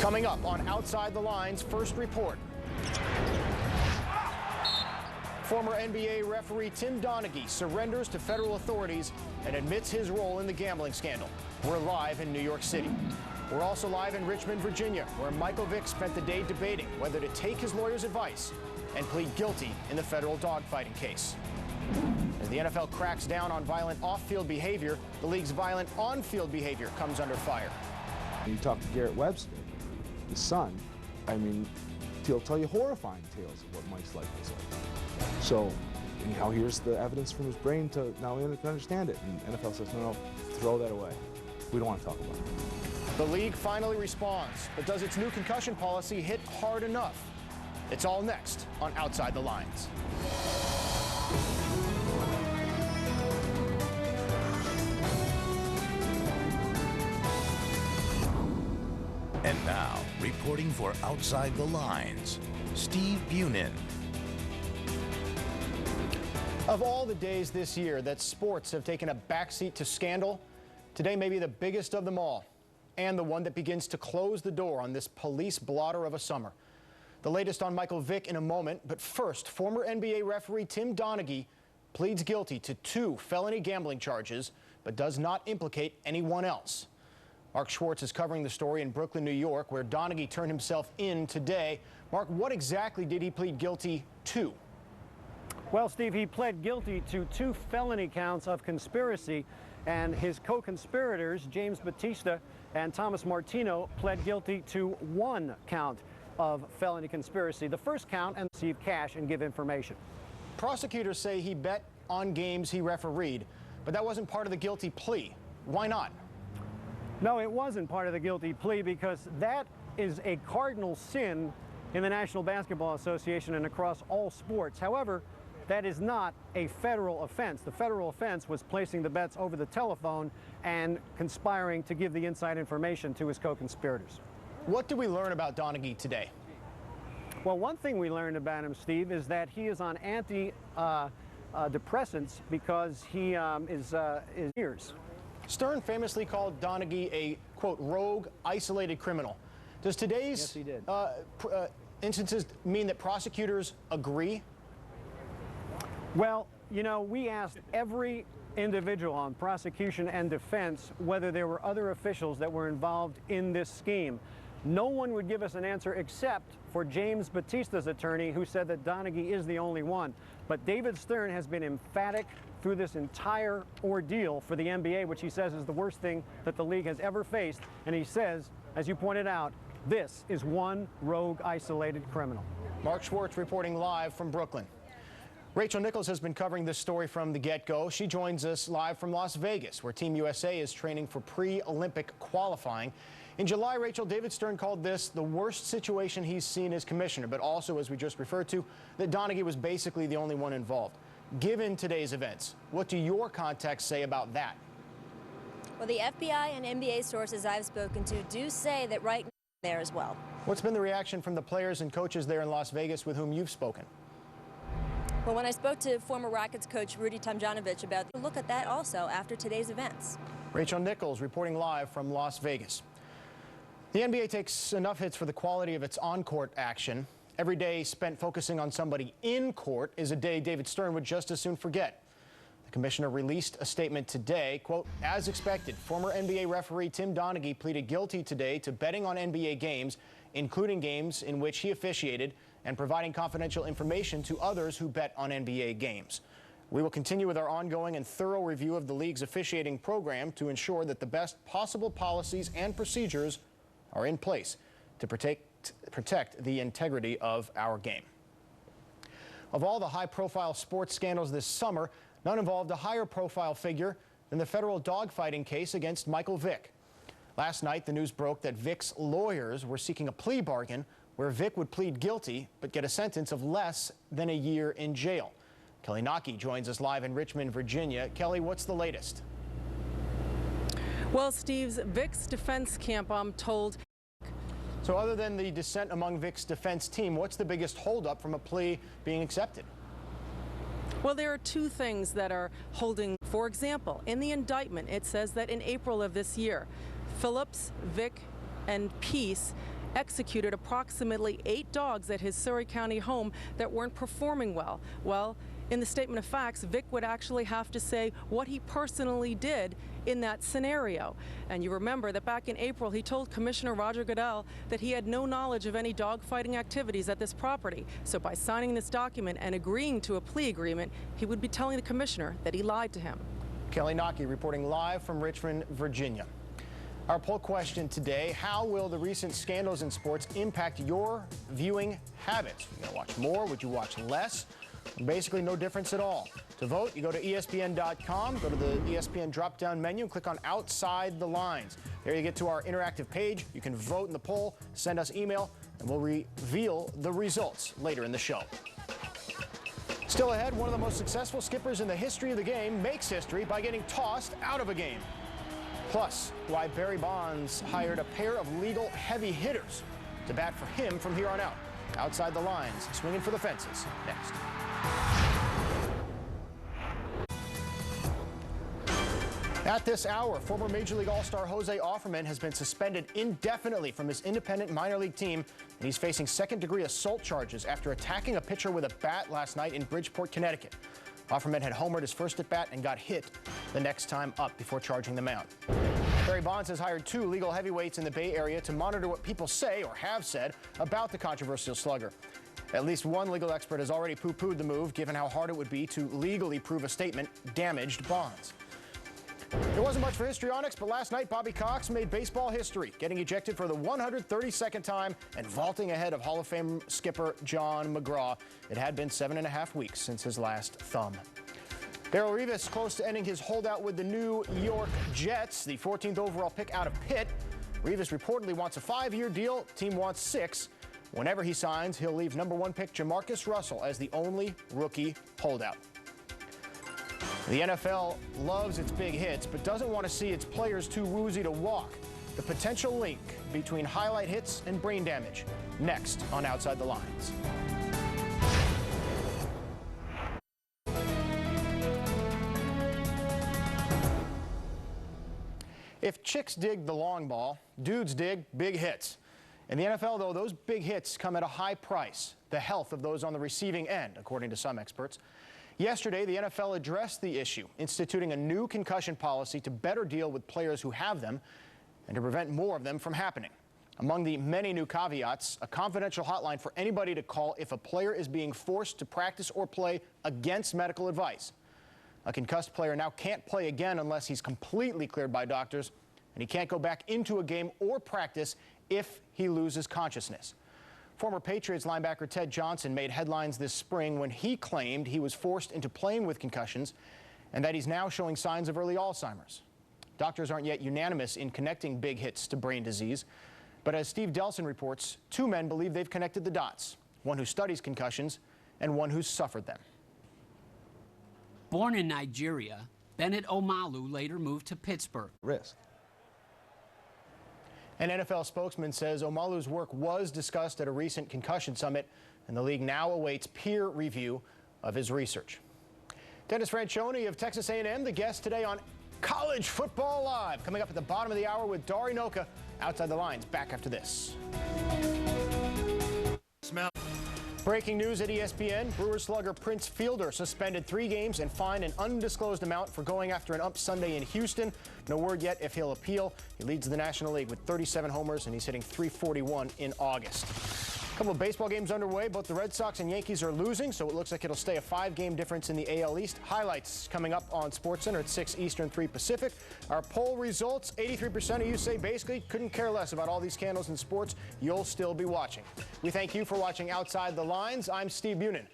Coming up on Outside the Lines, first report. Former NBA referee Tim Donaghy surrenders to federal authorities and admits his role in the gambling scandal. We're live in New York City. We're also live in Richmond, Virginia, where Michael Vick spent the day debating whether to take his lawyer's advice and plead guilty in the federal dogfighting case. As the NFL cracks down on violent off-field behavior, the league's violent on-field behavior comes under fire. You talk to Garrett Webster, his son, I mean, he'll tell you horrifying tales of what Mike's life was like. So, anyhow, here's the evidence from his brain to now we can understand it. And NFL says, no, throw that away. We don't want to talk about it. The league finally responds, but does its new concussion policy hit hard enough? It's all next on Outside the Lines. And now, reporting for Outside the Lines, Steve Bunin. Of all the days this year that sports have taken a backseat to scandal, today may be the biggest of them all, and the one that begins to close the door on this police blotter of a summer. The latest on Michael Vick in a moment, but first, former NBA referee Tim Donaghy pleads guilty to 2 felony gambling charges, but does not implicate anyone else. Mark Schwartz is covering the story in Brooklyn, New York, where Donaghy turned himself in today. Mark, what exactly did he plead guilty to? Well, Steve, he pled guilty to 2 felony counts of conspiracy, and his co-conspirators, James Batista and Thomas Martino, pled guilty to 1 count of felony conspiracy. The first count, and receive cash and give information. Prosecutors say he bet on games he refereed, but that wasn't part of the guilty plea. Why not? No, it wasn't part of the guilty plea because that is a cardinal sin in the National Basketball Association and across all sports. However, that is not a federal offense. The federal offense was placing the bets over the telephone and conspiring to give the inside information to his co-conspirators. What did we learn about Donaghy today? Well, one thing we learned about him, Steve, is that he is on antidepressants because he is years. Stern famously called Donaghy a, quote, rogue, isolated criminal. Does today's instances mean that prosecutors agree? Well, you know, we asked every individual on prosecution and defense whether there were other officials that were involved in this scheme. No one would give us an answer except for James Batista's attorney, who said that Donaghy is the only one. But David Stern has been emphatic through this entire ordeal for the NBA, which he says is the worst thing that the league has ever faced. And he says, as you pointed out, this is one rogue, isolated criminal. Mark Schwartz reporting live from Brooklyn. Rachel Nichols has been covering this story from the get-go. She joins us live from Las Vegas, where Team USA is training for pre-Olympic qualifying. In July, Rachel, David Stern called this the worst situation he's seen as commissioner, but also, as we just referred to, that Donaghy was basically the only one involved. Given today's events, what do your contacts say about that? Well, the FBI and NBA sources I've spoken to do say that right now there as well. What's been the reaction from the players and coaches there in Las Vegas with whom you've spoken? Well, when I spoke to former Rockets coach Rudy Tomjanovich about a look at that also after today's events. Rachel Nichols reporting live from Las Vegas. The NBA takes enough hits for the quality of its on-court action. Every day spent focusing on somebody in court is a day David Stern would just as soon forget. The commissioner released a statement today, quote, as expected, former NBA referee Tim Donaghy pleaded guilty today to betting on NBA games, including games in which he officiated, and providing confidential information to others who bet on NBA games. We will continue with our ongoing and thorough review of the league's officiating program to ensure that the best possible policies and procedures are in place to protect the integrity of our game. Of all the high-profile sports scandals this summer, none involved a higher-profile figure than the federal dogfighting case against Michael Vick. Last night, the news broke that Vick's lawyers were seeking a plea bargain where Vick would plead guilty but get a sentence of less than a year in jail. Kelly Naki joins us live in Richmond, Virginia. Kelly, what's the latest? Well, Steve's Vick's defense camp told. So other than the dissent among Vick's defense team, what's the biggest holdup from a plea being accepted? Well, there are 2 things that are holding. For example, in the indictment, it says that in April of this year, Phillips, Vick, and Peace executed approximately 8 dogs at his Surrey County home that weren't performing well. Well, in the statement of facts, Vic would actually have to say what he personally did in that scenario. And you remember that back in April, he told Commissioner Roger Goodell that he had no knowledge of any dogfighting activities at this property. So by signing this document and agreeing to a plea agreement, he would be telling the commissioner that he lied to him. Kelly Nockey reporting live from Richmond, Virginia. Our poll question today: how will the recent scandals in sports impact your viewing habits? You gonna watch more? Would you watch less? Basically no difference at all. To vote, you go to ESPN.com, go to the ESPN drop-down menu, and click on Outside the Lines. There you get to our interactive page. You can vote in the poll, send us email, and we'll reveal the results later in the show. Still ahead, one of the most successful skippers in the history of the game makes history by getting tossed out of a game. Plus, why Barry Bonds hired a pair of legal heavy hitters to bat for him from here on out. Outside the Lines, swinging for the fences, next. At this hour, former Major League All-Star Jose Offerman has been suspended indefinitely from his independent minor league team, and he's facing second-degree assault charges after attacking a pitcher with a bat last night in Bridgeport, Connecticut. Offerman had homered his first at-bat and got hit the next time up before charging the mound. Barry Bonds has hired 2 legal heavyweights in the Bay Area to monitor what people say or have said about the controversial slugger. At least one legal expert has already poo-pooed the move, given how hard it would be to legally prove a statement damaged Bonds. There wasn't much for histrionics, but last night Bobby Cox made baseball history, getting ejected for the 132nd time and vaulting ahead of Hall of Fame skipper John McGraw. It had been 7.5 weeks since his last thumb. Darrelle Revis close to ending his holdout with the New York Jets, the 14th overall pick out of Pitt. Revis reportedly wants a 5-year deal. Team wants 6. Whenever he signs, he'll leave #1 pick Jamarcus Russell as the only rookie holdout. The NFL loves its big hits, but doesn't want to see its players too woozy to walk. The potential link between highlight hits and brain damage. Next on Outside the Lines. If chicks dig the long ball, dudes dig big hits. In the NFL, though, those big hits come at a high price. The health of those on the receiving end, according to some experts. Yesterday, the NFL addressed the issue, instituting a new concussion policy to better deal with players who have them and to prevent more of them from happening. Among the many new caveats, a confidential hotline for anybody to call if a player is being forced to practice or play against medical advice. A concussed player now can't play again unless he's completely cleared by doctors, and he can't go back into a game or practice if he loses consciousness. Former Patriots linebacker Ted Johnson made headlines this spring when he claimed he was forced into playing with concussions and that he's now showing signs of early Alzheimer's. Doctors aren't yet unanimous in connecting big hits to brain disease, but as Steve Delson reports, 2 men believe they've connected the dots, one who studies concussions and one who's suffered them. Born in Nigeria, Bennett Omalu later moved to Pittsburgh. Risk. An NFL spokesman says Omalu's work was discussed at a recent concussion summit, and the league now awaits peer review of his research. Dennis Franchione of Texas A&M, the guest today on College Football Live. Coming up at the bottom of the hour with Dari Noka. Outside the Lines, back after this. Breaking news at ESPN, Brewers slugger Prince Fielder suspended 3 games and fined an undisclosed amount for going after an ump Sunday in Houston. No word yet if he'll appeal. He leads the National League with 37 homers, and he's hitting .341 in August. A couple of baseball games underway. Both the Red Sox and Yankees are losing, so it looks like it'll stay a 5-game difference in the AL East. Highlights coming up on SportsCenter at 6 Eastern, 3 Pacific. Our poll results, 83% of you say basically couldn't care less about all these scandals in sports. You'll still be watching. We thank you for watching Outside the Lines. I'm Steve Bunin.